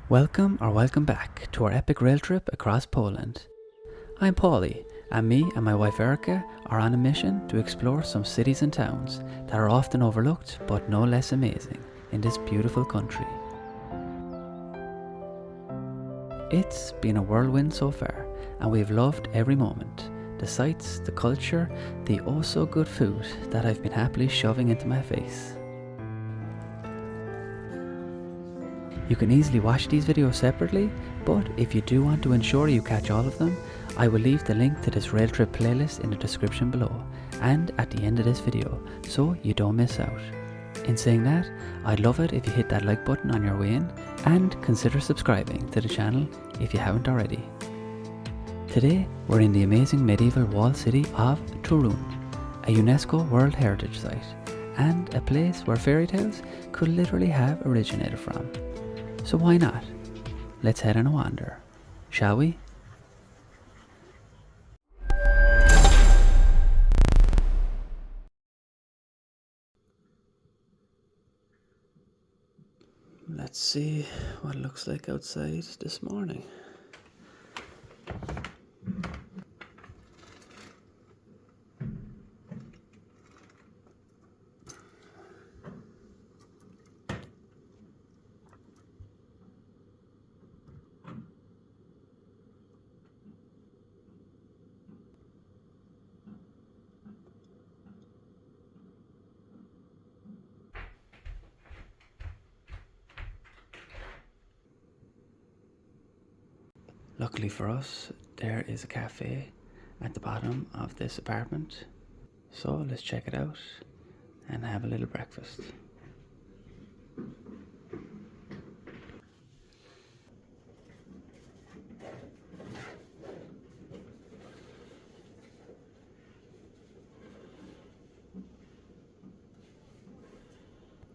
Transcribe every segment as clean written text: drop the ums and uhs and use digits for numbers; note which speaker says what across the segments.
Speaker 1: Welcome back to our epic rail trip across Poland. I'm Paulie, and me and my wife Erica are on a mission to explore some cities and towns that are often overlooked but no less amazing in this beautiful country. It's been a whirlwind so far, and we've loved every moment. The sights, the culture, the oh so good food that I've been happily shoving into my face. You can easily watch these videos separately, but if you do want to ensure you catch all of them, I will leave the link to this rail trip playlist in the description below and at the end of this video, so you don't miss out. In saying that, I'd love it if you hit that like button on your way in and consider subscribing to the channel if you haven't already. Today, we're in the amazing medieval walled city of Torun, a UNESCO World Heritage Site, and a place where fairy tales could literally have originated from. So why not? Let's head on a wander, shall we? Let's see what it looks like outside this morning. Luckily for us, there is a cafe at the bottom of this apartment. So let's check it out and have a little breakfast.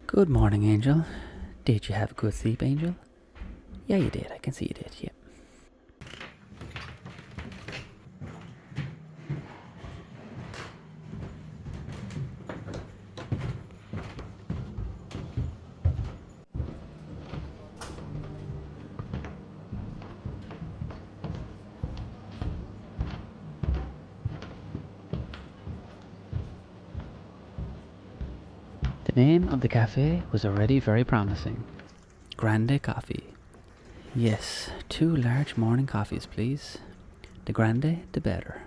Speaker 1: Good morning, Angel. Did you have a good sleep, Angel? Yeah, you did. I can see you did, yeah. The name of the cafe was already very promising. Grande Coffee. Yes, 2 large morning coffees, please. The grande, the better.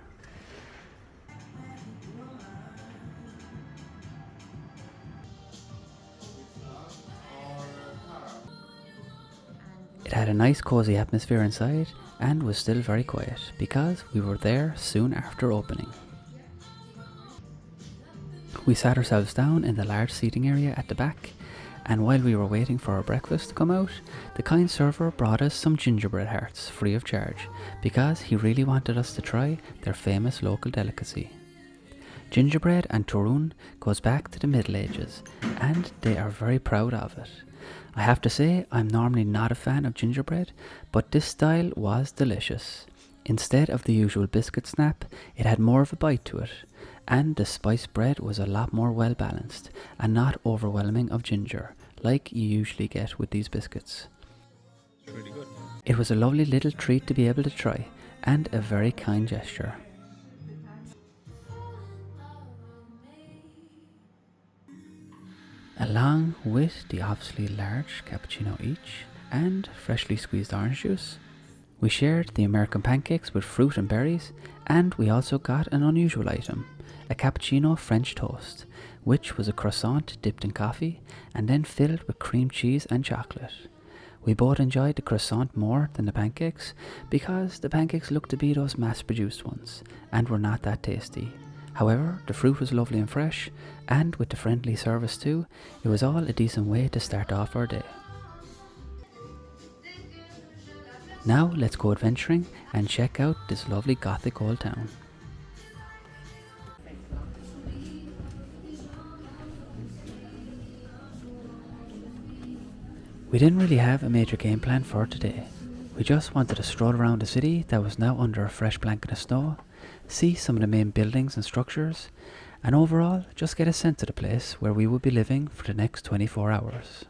Speaker 1: It had a nice cozy atmosphere inside and was still very quiet because we were there soon after opening. We sat ourselves down in the large seating area at the back, and while we were waiting for our breakfast to come out, the kind server brought us some gingerbread hearts free of charge because he really wanted us to try their famous local delicacy. Gingerbread and Torun goes back to the Middle Ages, and they are very proud of it. I have to say, I'm normally not a fan of gingerbread, but this style was delicious. Instead of the usual biscuit snap, it had more of a bite to it, and the spiced bread was a lot more well balanced and not overwhelming of ginger, like you usually get with these biscuits.
Speaker 2: Really good.
Speaker 1: It was a lovely little treat to be able to try, and a very kind gesture. Along with the obviously large cappuccino each and freshly squeezed orange juice, we shared the American pancakes with fruit and berries, and we also got an unusual item, a cappuccino French toast, which was a croissant dipped in coffee and then filled with cream cheese and chocolate. We both enjoyed the croissant more than the pancakes because the pancakes looked to be those mass-produced ones and were not that tasty. However, the fruit was lovely and fresh, and with the friendly service too, it was all a decent way to start off our day. Now let's go adventuring and check out this lovely gothic old town. We didn't really have a major game plan for today. We just wanted to stroll around the city that was now under a fresh blanket of snow, see some of the main buildings and structures, and overall just get a sense of the place where we would be living for the next 24 hours.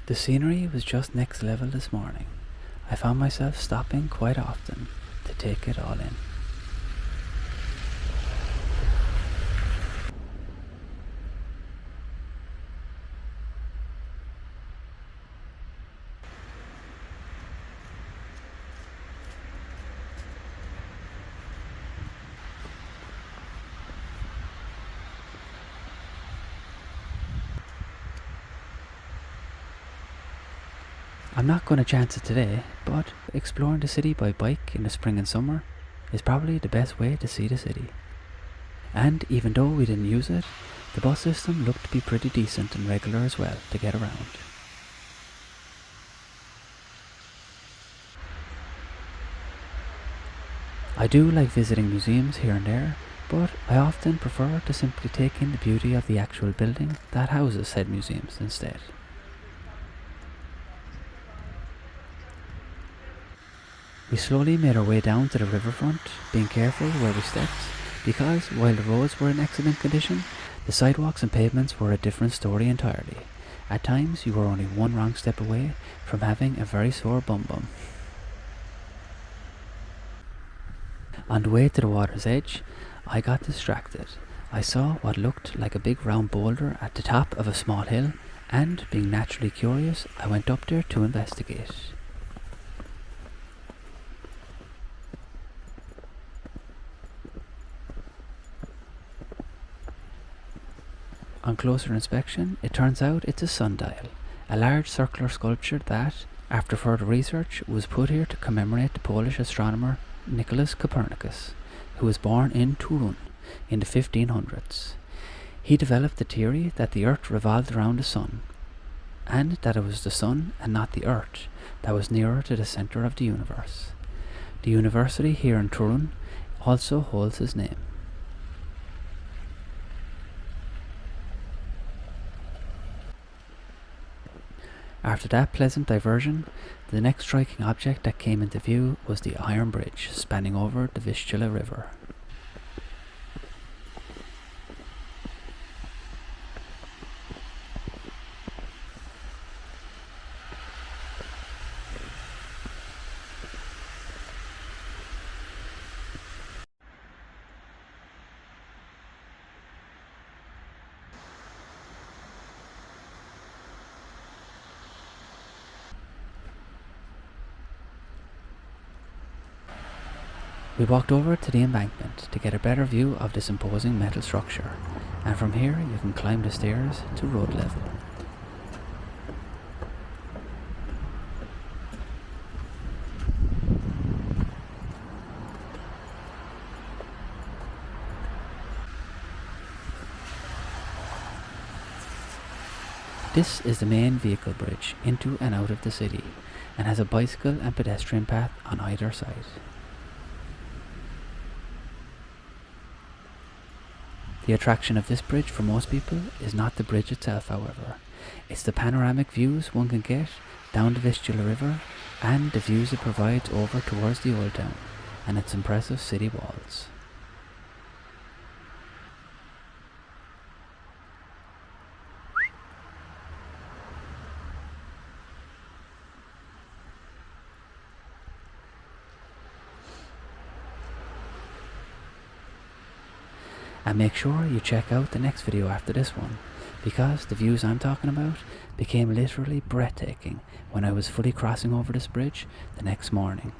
Speaker 1: The scenery was just next level this morning. I found myself stopping quite often to take it all in. I'm not going to chance it today, but exploring the city by bike in the spring and summer is probably the best way to see the city. And even though we didn't use it, the bus system looked to be pretty decent and regular as well to get around. I do like visiting museums here and there, but I often prefer to simply take in the beauty of the actual building that houses said museums instead. We slowly made our way down to the riverfront, being careful where we stepped, because while the roads were in excellent condition, the sidewalks and pavements were a different story entirely. At times you were only one wrong step away from having a very sore bum. On the way to the water's edge, I got distracted. I saw what looked like a big round boulder at the top of a small hill, and being naturally curious, I went up there to investigate. On closer inspection, it turns out it's a sundial, a large circular sculpture that, after further research, was put here to commemorate the Polish astronomer Nicholas Copernicus, who was born in Torun in the 1500s. He developed the theory that the Earth revolved around the Sun, and that it was the Sun and not the Earth that was nearer to the centre of the universe. The university here in Torun also holds his name. After that pleasant diversion, the next striking object that came into view was the iron bridge spanning over the Vistula river. We walked over to the embankment to get a better view of this imposing metal structure, and from here you can climb the stairs to road level. This is the main vehicle bridge into and out of the city, and has a bicycle and pedestrian path on either side. The attraction of this bridge for most people is not the bridge itself, however. It's the panoramic views one can get down the Vistula River and the views it provides over towards the old town and its impressive city walls. And make sure you check out the next video after this one, because the views I'm talking about became literally breathtaking when I was fully crossing over this bridge the next morning.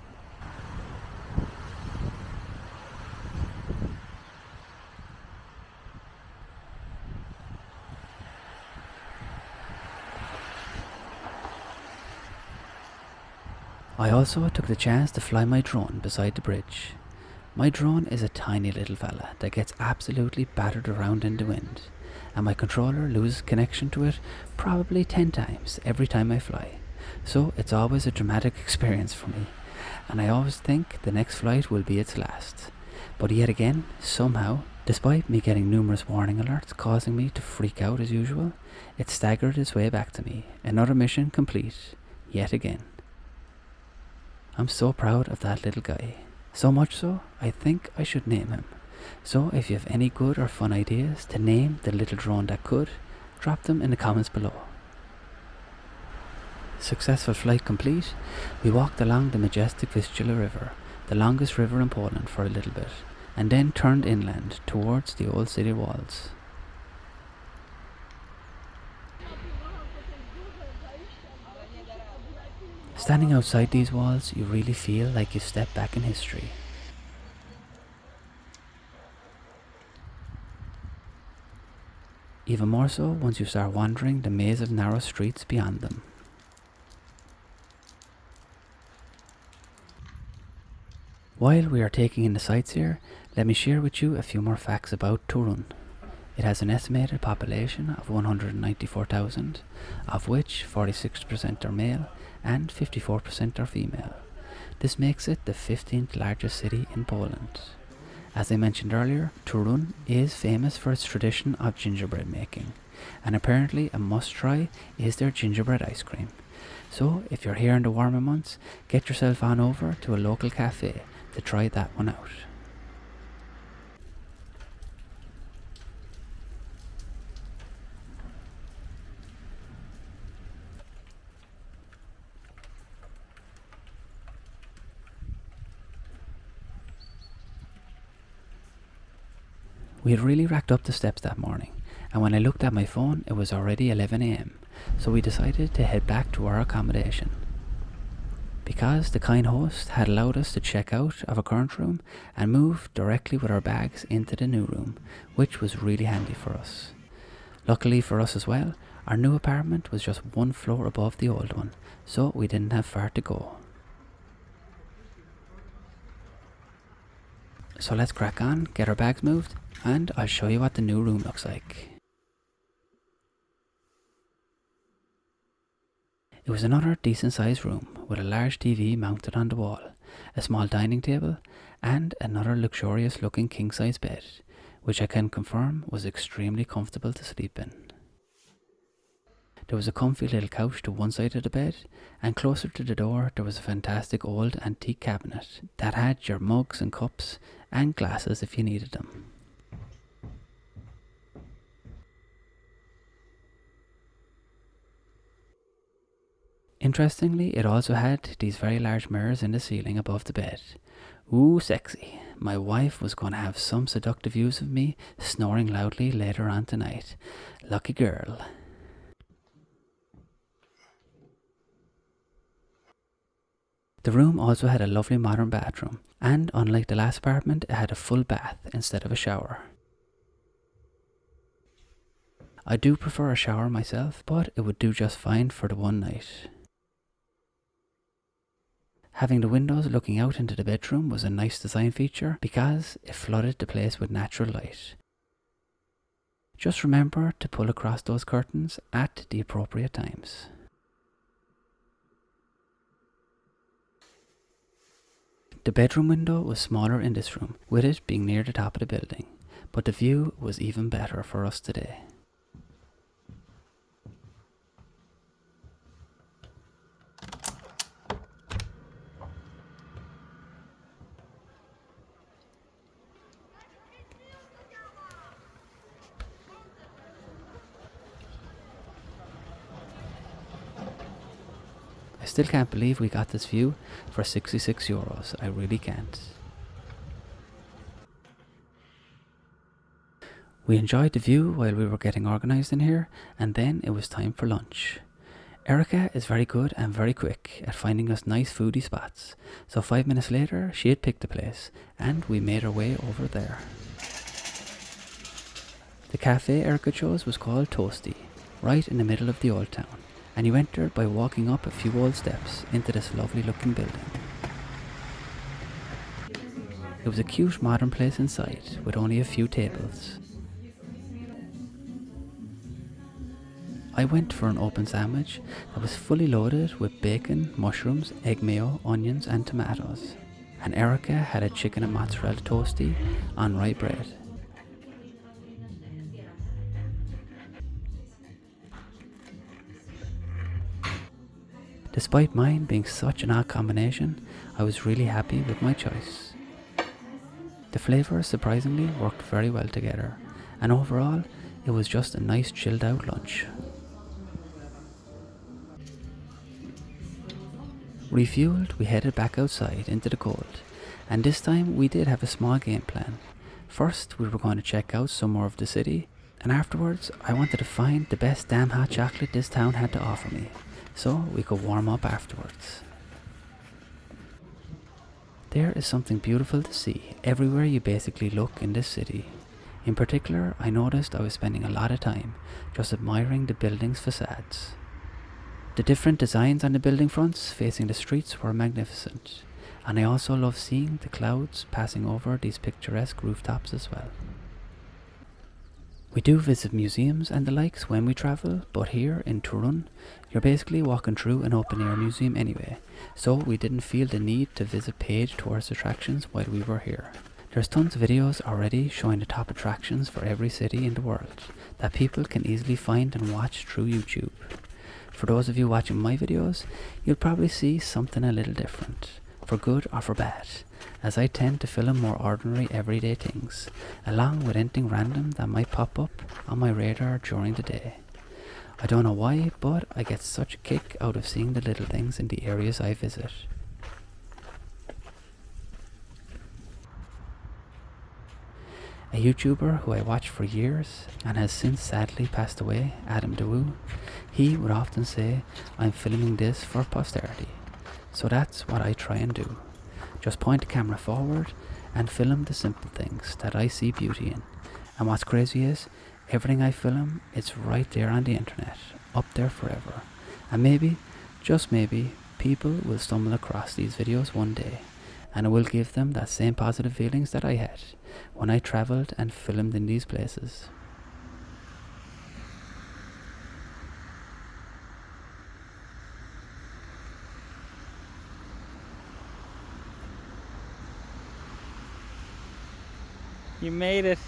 Speaker 1: I also took the chance to fly my drone beside the bridge. My drone is a tiny little fella that gets absolutely battered around in the wind, and my controller loses connection to it probably 10 times every time I fly, so it's always a dramatic experience for me, and I always think the next flight will be its last. But yet again, somehow, despite me getting numerous warning alerts causing me to freak out as usual, it staggered its way back to me, another mission complete, yet again. I'm so proud of that little guy. So much so, I think I should name him. So if you have any good or fun ideas to name the little drone that could, drop them in the comments below. Successful flight complete, we walked along the majestic Vistula River, the longest river in Poland, for a little bit, and then turned inland towards the old city walls. Standing outside these walls, you really feel like you step back in history. Even more so once you start wandering the maze of narrow streets beyond them. While we are taking in the sights here, let me share with you a few more facts about Torun. It has an estimated population of 194,000, of which 46% are male and 54% are female. This makes it the 15th largest city in Poland. As I mentioned earlier, Torun is famous for its tradition of gingerbread making, and apparently a must-try is their gingerbread ice cream. So if you're here in the warmer months, get yourself on over to a local cafe to try that one out. We had really racked up the steps that morning, and when I looked at my phone it was already 11 AM, so we decided to head back to our accommodation. Because the kind host had allowed us to check out of our current room and move directly with our bags into the new room, which was really handy for us. Luckily for us as well, our new apartment was just one floor above the old one, so we didn't have far to go. So let's crack on, get our bags moved, and I'll show you what the new room looks like. It was another decent sized room with a large TV mounted on the wall, a small dining table, and another luxurious looking king size bed, which I can confirm was extremely comfortable to sleep in. There was a comfy little couch to one side of the bed, and closer to the door there was a fantastic old antique cabinet that had your mugs and cups and glasses if you needed them. Interestingly, it also had these very large mirrors in the ceiling above the bed. Ooh, sexy. My wife was going to have some seductive views of me snoring loudly later on tonight. Lucky girl. The room also had a lovely modern bathroom, and unlike the last apartment, it had a full bath instead of a shower. I do prefer a shower myself, but it would do just fine for the one night. Having the windows looking out into the bedroom was a nice design feature because it flooded the place with natural light. Just remember to pull across those curtains at the appropriate times. The bedroom window was smaller in this room, with it being near the top of the building, but the view was even better for us today. I still can't believe we got this view for €66. I really can't. We enjoyed the view while we were getting organised in here, and then it was time for lunch. Erica is very good and very quick at finding us nice foodie spots, so 5 minutes later she had picked a place and we made our way over there. The cafe Erica chose was called Toasty, right in the middle of the old town, and you entered by walking up a few old steps into this lovely looking building. It was a cute modern place inside with only a few tables. I went for an open sandwich that was fully loaded with bacon, mushrooms, egg mayo, onions and tomatoes. And Erica had a chicken and mozzarella toasty on rye bread. Despite mine being such an odd combination, I was really happy with my choice. The flavours surprisingly worked very well together, and overall it was just a nice chilled out lunch. Refueled, we headed back outside into the cold, and this time we did have a small game plan. First, we were going to check out some more of the city, and afterwards, I wanted to find the best damn hot chocolate this town had to offer me, so we could warm up afterwards. There is something beautiful to see everywhere you basically look in this city. In particular, I noticed I was spending a lot of time just admiring the buildings' facades. The different designs on the building fronts facing the streets were magnificent, and I also love seeing the clouds passing over these picturesque rooftops as well. We do visit museums and the likes when we travel, but here in Torun, you're basically walking through an open-air museum anyway, so we didn't feel the need to visit paid tourist attractions while we were here. There's tons of videos already showing the top attractions for every city in the world that people can easily find and watch through YouTube. For those of you watching my videos, you'll probably see something a little different, for good or for bad, as I tend to film more ordinary everyday things, along with anything random that might pop up on my radar during the day. I don't know why, but I get such a kick out of seeing the little things in the areas I visit. A YouTuber who I watched for years and has since sadly passed away, Adam DeWoo, he would often say, "I'm filming this for posterity." So that's what I try and do. Just point the camera forward and film the simple things that I see beauty in. And what's crazy is, everything I film, it's right there on the internet, up there forever. And maybe, just maybe, people will stumble across these videos one day, and it will give them that same positive feelings that I had when I travelled and filmed in these places.
Speaker 3: You made it.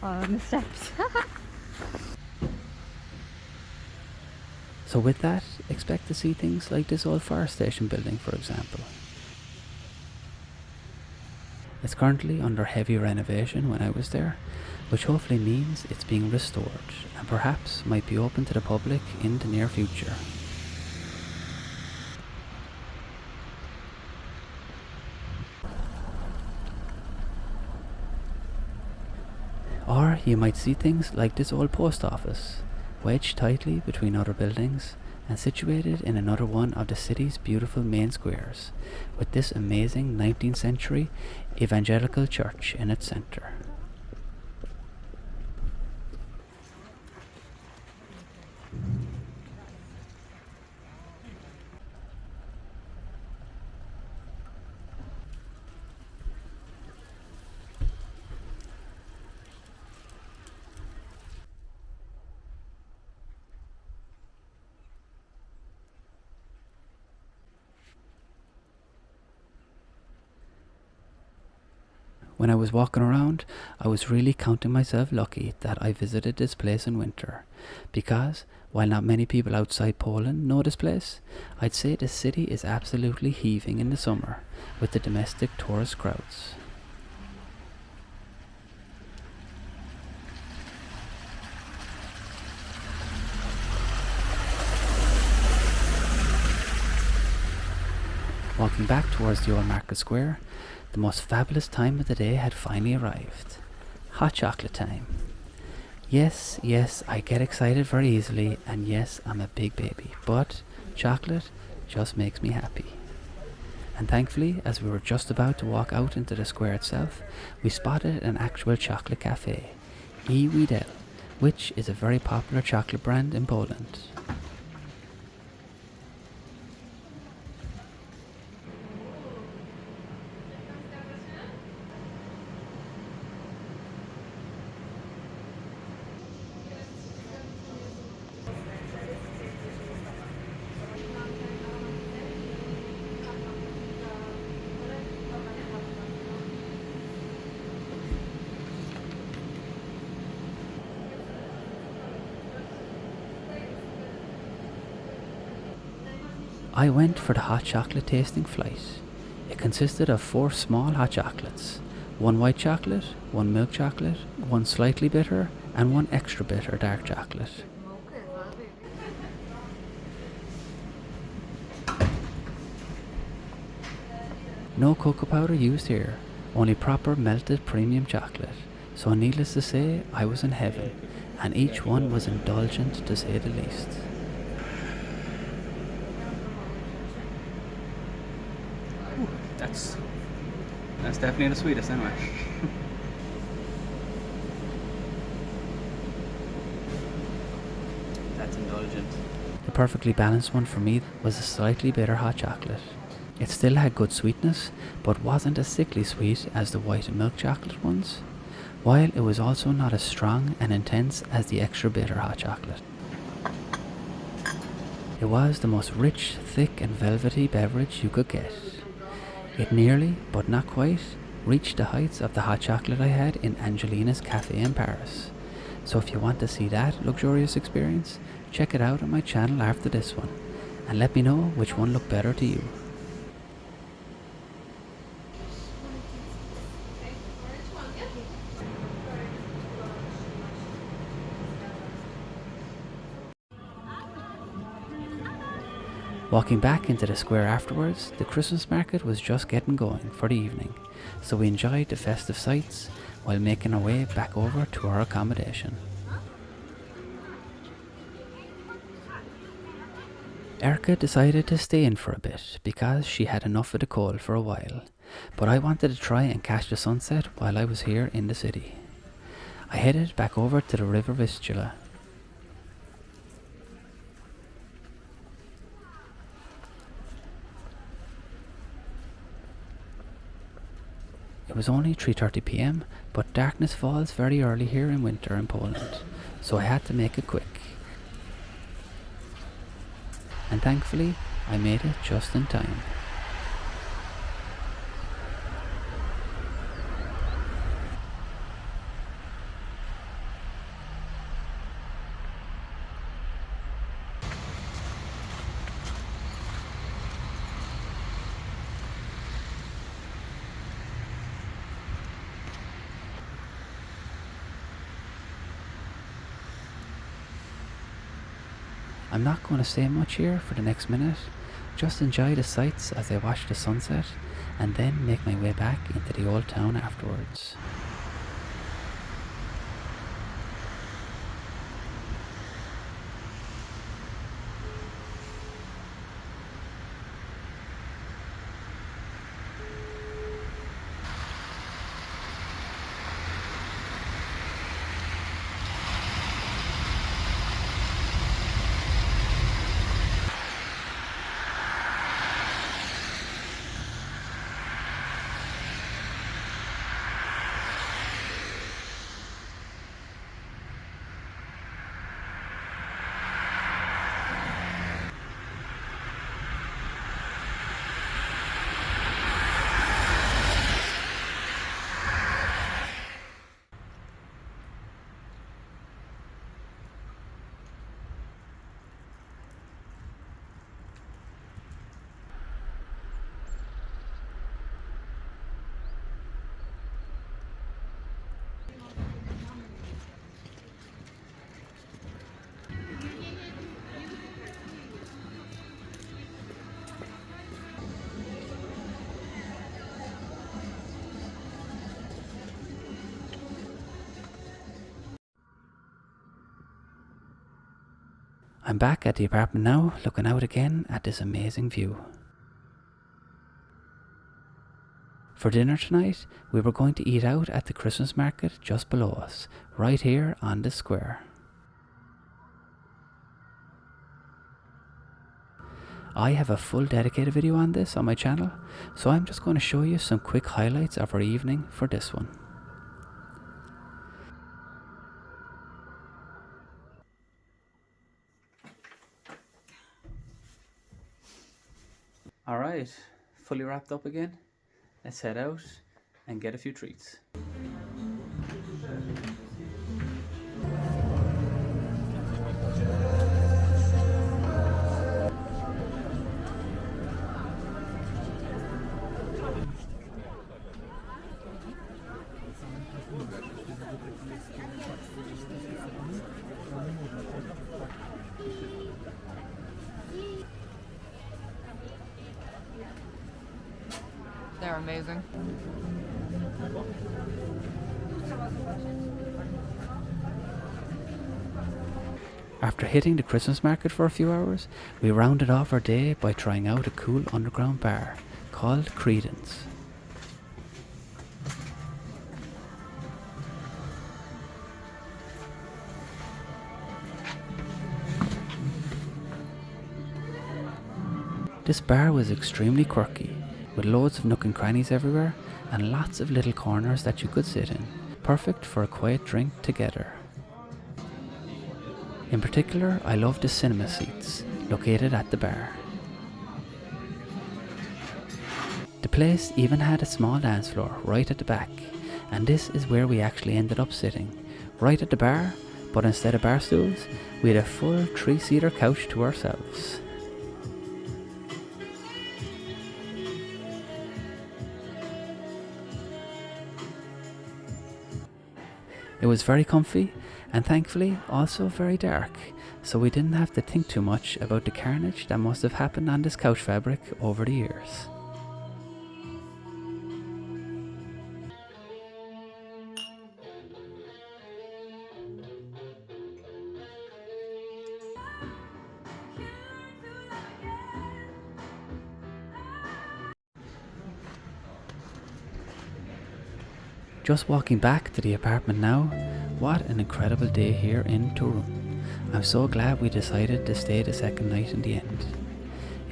Speaker 4: On the steps.
Speaker 1: So with that, expect to see things like this old fire station building, for example. It's currently under heavy renovation when I was there, which hopefully means it's being restored and perhaps might be open to the public in the near future. Or you might see things like this old post office, wedged tightly between other buildings and situated in another one of the city's beautiful main squares, with this amazing 19th century evangelical church in its centre. When I was walking around, I was really counting myself lucky that I visited this place in winter, because while not many people outside Poland know this place, I'd say the city is absolutely heaving in the summer with the domestic tourist crowds. Walking back towards the old market square, the most fabulous time of the day had finally arrived. Hot chocolate time. Yes, I get excited very easily, and yes, I'm a big baby, but chocolate just makes me happy. And thankfully, as we were just about to walk out into the square itself, we spotted an actual chocolate cafe, FAIRYTALE, which is a very popular chocolate brand in Poland. I went for the hot chocolate tasting flight. It consisted of 4 small hot chocolates, 1 white chocolate, 1 milk chocolate, 1 slightly bitter, and 1 extra bitter dark chocolate. No cocoa powder used here, only proper melted premium chocolate. So needless to say, I was in heaven, and each one was indulgent to say the least.
Speaker 2: That's definitely the sweetest anyway. That's indulgent.
Speaker 1: The perfectly balanced one for me was a slightly bitter hot chocolate. It still had good sweetness, but wasn't as sickly sweet as the white milk chocolate ones, while it was also not as strong and intense as the extra bitter hot chocolate. It was the most rich, thick and velvety beverage you could get. It nearly, but not quite, reached the heights of the hot chocolate I had in Angelina's Cafe in Paris. So if you want to see that luxurious experience, check it out on my channel after this one, and let me know which one looked better to you. Walking back into the square afterwards, the Christmas market was just getting going for the evening, so we enjoyed the festive sights while making our way back over to our accommodation. Erica decided to stay in for a bit because she had enough of the cold for a while, but I wanted to try and catch the sunset while I was here in the city. I headed back over to the river Vistula. It was only 3:30 p.m, but darkness falls very early here in winter in Poland, so I had to make it quick. And thankfully, I made it just in time. I'm not going to say much here for the next minute, just enjoy the sights as I watch the sunset and then make my way back into the old town afterwards. I'm back at the apartment now, looking out again at this amazing view. For dinner tonight, we were going to eat out at the Christmas market just below us, right here on the square. I have a full dedicated video on this on my channel, so I'm just going to show you some quick highlights of our evening for this one.
Speaker 2: Alright, fully wrapped up again. Let's head out and get a few treats.
Speaker 4: There
Speaker 5: are amazing.
Speaker 1: After hitting the Christmas market for a few hours, we rounded off our day by trying out a cool underground bar called Credence. This bar was extremely quirky, with loads of nook and crannies everywhere and lots of little corners that you could sit in, perfect for a quiet drink together. In particular, I loved the cinema seats located at the bar. The place even had a small dance floor right at the back, and this is where we actually ended up sitting, right at the bar, but instead of bar stools, we had a full 3-seater couch to ourselves. It was very comfy and thankfully also very dark, so we didn't have to think too much about the carnage that must have happened on this couch fabric over the years. Just walking back to the apartment now, what an incredible day here in Torun. I'm so glad we decided to stay the second night in the end.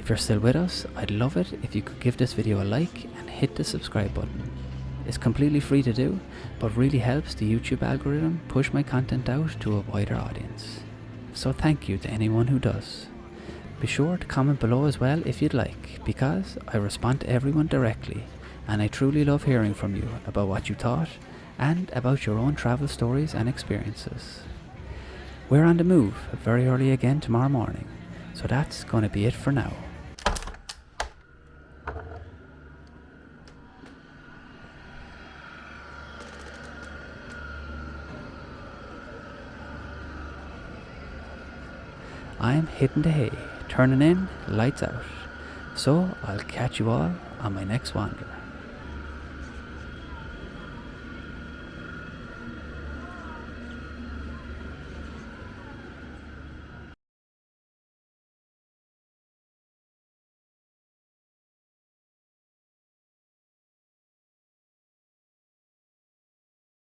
Speaker 1: If you're still with us, I'd love it if you could give this video a like and hit the subscribe button. It's completely free to do, but really helps the YouTube algorithm push my content out to a wider audience. So thank you to anyone who does. Be sure to comment below as well if you'd like, because I respond to everyone directly. And I truly love hearing from you about what you thought and about your own travel stories and experiences. We're on the move very early again tomorrow morning, so that's going to be it for now. I'm hitting the hay, turning in, lights out. So I'll catch you all on my next wander.